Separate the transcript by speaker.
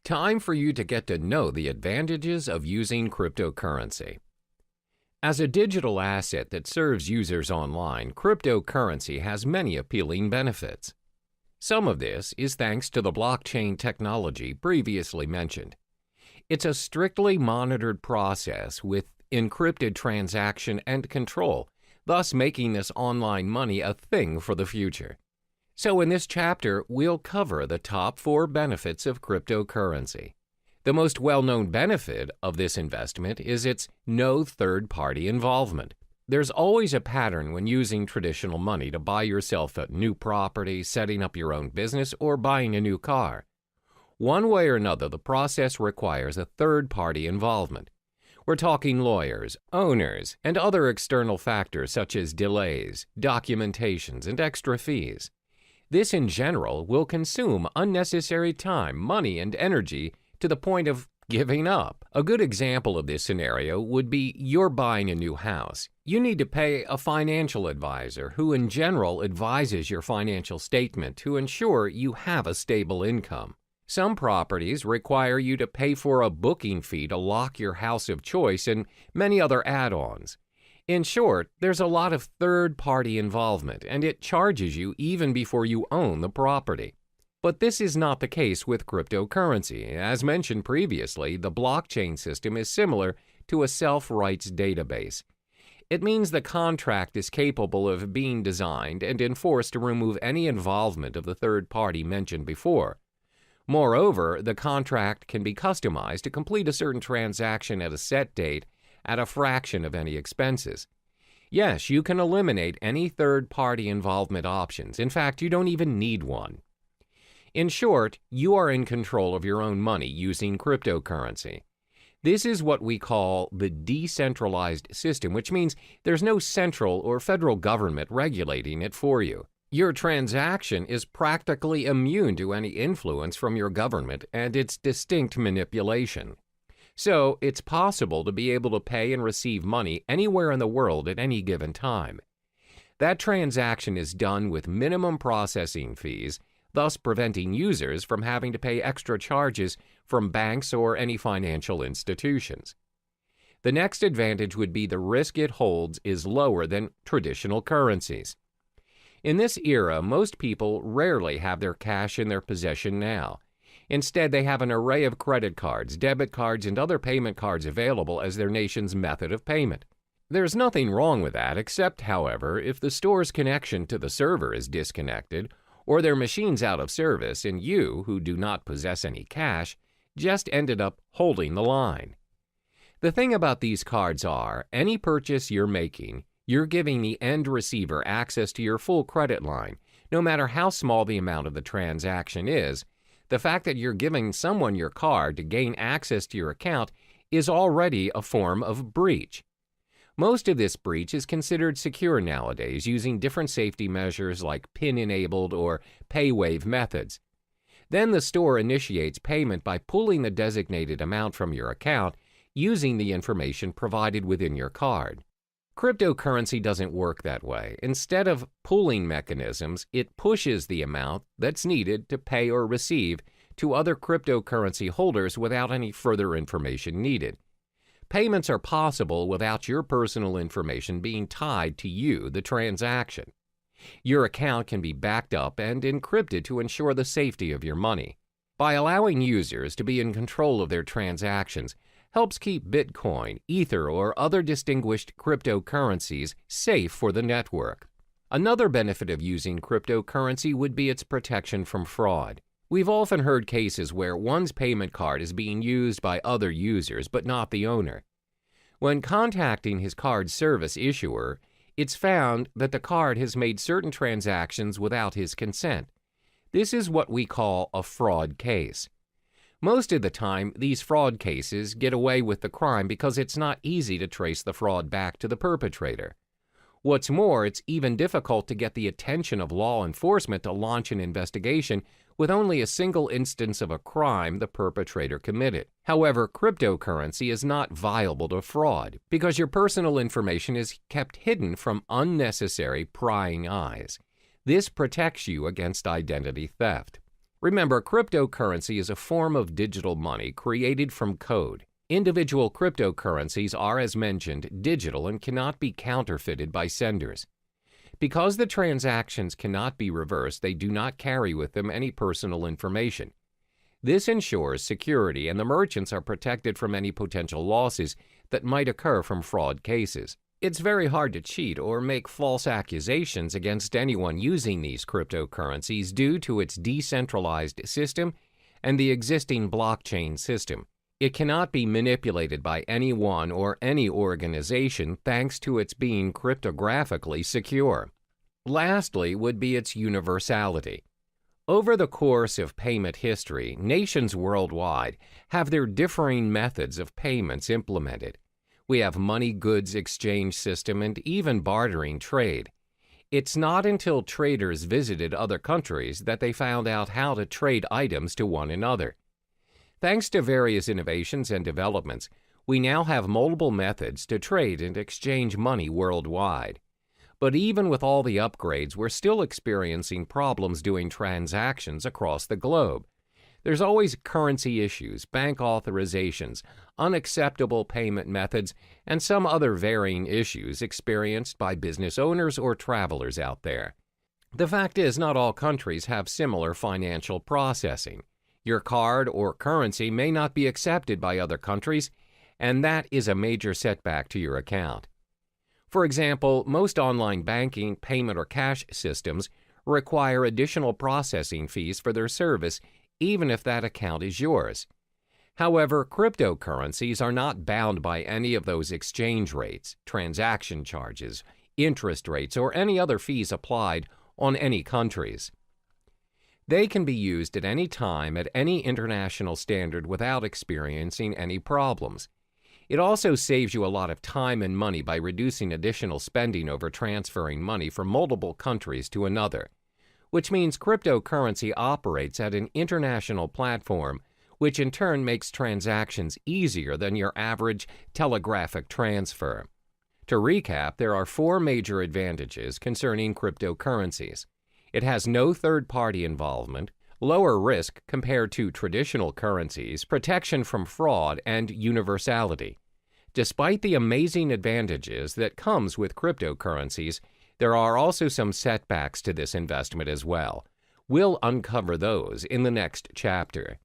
Speaker 1: Time for you to get to know the advantages of using cryptocurrency. As a digital asset that serves users online, cryptocurrency has many appealing benefits. Some of this is thanks to the blockchain technology previously mentioned. It's a strictly monitored process with encrypted transaction and control, thus making this online money a thing for the future. So in this chapter, we'll cover the top 4 benefits of cryptocurrency. The most well-known benefit of this investment is its no third-party involvement. There's always a pattern when using traditional money to buy yourself a new property, setting up your own business, or buying a new car. One way or another, the process requires a third-party involvement. We're talking lawyers, owners, and other external factors such as delays, documentations, and extra fees. This, in general, will consume unnecessary time, money, and energy to the point of giving up. A good example of this scenario would be you're buying a new house. You need to pay a financial advisor who, in general, advises your financial statement to ensure you have a stable income. Some properties require you to pay for a booking fee to lock your house of choice and many other add-ons. In short, there's a lot of third-party involvement, and it charges you even before you own the property. But this is not the case with cryptocurrency. As mentioned previously, the blockchain system is similar to a self-rights database. It means the contract is capable of being designed and enforced to remove any involvement of the third party mentioned before. Moreover, the contract can be customized to complete a certain transaction at a set date at a fraction of any expenses. Yes, you can eliminate any third-party involvement options. In fact, you don't even need one. In short, you are in control of your own money using cryptocurrency. This is what we call the decentralized system, which means there's no central or federal government regulating it for you. Your transaction is practically immune to any influence from your government and its distinct manipulation. So, it's possible to be able to pay and receive money anywhere in the world at any given time. That transaction is done with minimum processing fees, thus preventing users from having to pay extra charges from banks or any financial institutions. The next advantage would be the risk it holds is lower than traditional currencies. In this era, most people rarely have their cash in their possession now. Instead, they have an array of credit cards, debit cards, and other payment cards available as their nation's method of payment. There's nothing wrong with that, except, however, if the store's connection to the server is disconnected, or their machine's out of service, and you, who do not possess any cash, just ended up holding the line. The thing about these cards are, any purchase you're making, you're giving the end receiver access to your full credit line, no matter how small the amount of the transaction is. The fact that you're giving someone your card to gain access to your account is already a form of breach. Most of this breach is considered secure nowadays using different safety measures like PIN-enabled or pay-wave methods. Then the store initiates payment by pulling the designated amount from your account using the information provided within your card. Cryptocurrency doesn't work that way. Instead of pooling mechanisms, it pushes the amount that's needed to pay or receive to other cryptocurrency holders without any further information needed. Payments are possible without your personal information being tied to you, the transaction. Your account can be backed up and encrypted to ensure the safety of your money. By allowing users to be in control of their transactions, helps keep Bitcoin, Ether, or other distinguished cryptocurrencies safe for the network. Another benefit of using cryptocurrency would be its protection from fraud. We've often heard cases where one's payment card is being used by other users, but not the owner. When contacting his card's service issuer, it's found that the card has made certain transactions without his consent. This is what we call a fraud case. Most of the time, these fraud cases get away with the crime because it's not easy to trace the fraud back to the perpetrator. What's more, it's even difficult to get the attention of law enforcement to launch an investigation with only a single instance of a crime the perpetrator committed. However, cryptocurrency is not viable to fraud because your personal information is kept hidden from unnecessary prying eyes. This protects you against identity theft. Remember, cryptocurrency is a form of digital money created from code. Individual cryptocurrencies are, as mentioned, digital and cannot be counterfeited by senders. Because the transactions cannot be reversed, they do not carry with them any personal information. This ensures security, and the merchants are protected from any potential losses that might occur from fraud cases. It's very hard to cheat or make false accusations against anyone using these cryptocurrencies due to its decentralized system and the existing blockchain system. It cannot be manipulated by anyone or any organization thanks to its being cryptographically secure. Lastly would be its universality. Over the course of payment history, nations worldwide have their differing methods of payments implemented. We have money goods exchange system and even bartering trade. It's not until traders visited other countries that they found out how to trade items to one another. Thanks to various innovations and developments, we now have multiple methods to trade and exchange money worldwide. But even with all the upgrades, we're still experiencing problems doing transactions across the globe. There's always currency issues, bank authorizations, unacceptable payment methods, and some other varying issues experienced by business owners or travelers out there. The fact is, not all countries have similar financial processing. Your card or currency may not be accepted by other countries, and that is a major setback to your account. For example, most online banking, payment, or cash systems require additional processing fees for their service, even if that account is yours. However, cryptocurrencies are not bound by any of those exchange rates, transaction charges, interest rates, or any other fees applied on any countries. They can be used at any time at any international standard without experiencing any problems. It also saves you a lot of time and money by reducing additional spending over transferring money from multiple countries to another, which means cryptocurrency operates at an international platform, which in turn makes transactions easier than your average telegraphic transfer. To recap, there are 4 major advantages concerning cryptocurrencies. It has no third-party involvement, lower risk compared to traditional currencies, protection from fraud, and universality. Despite the amazing advantages that comes with cryptocurrencies, there are also some setbacks to this investment as well. We'll uncover those in the next chapter.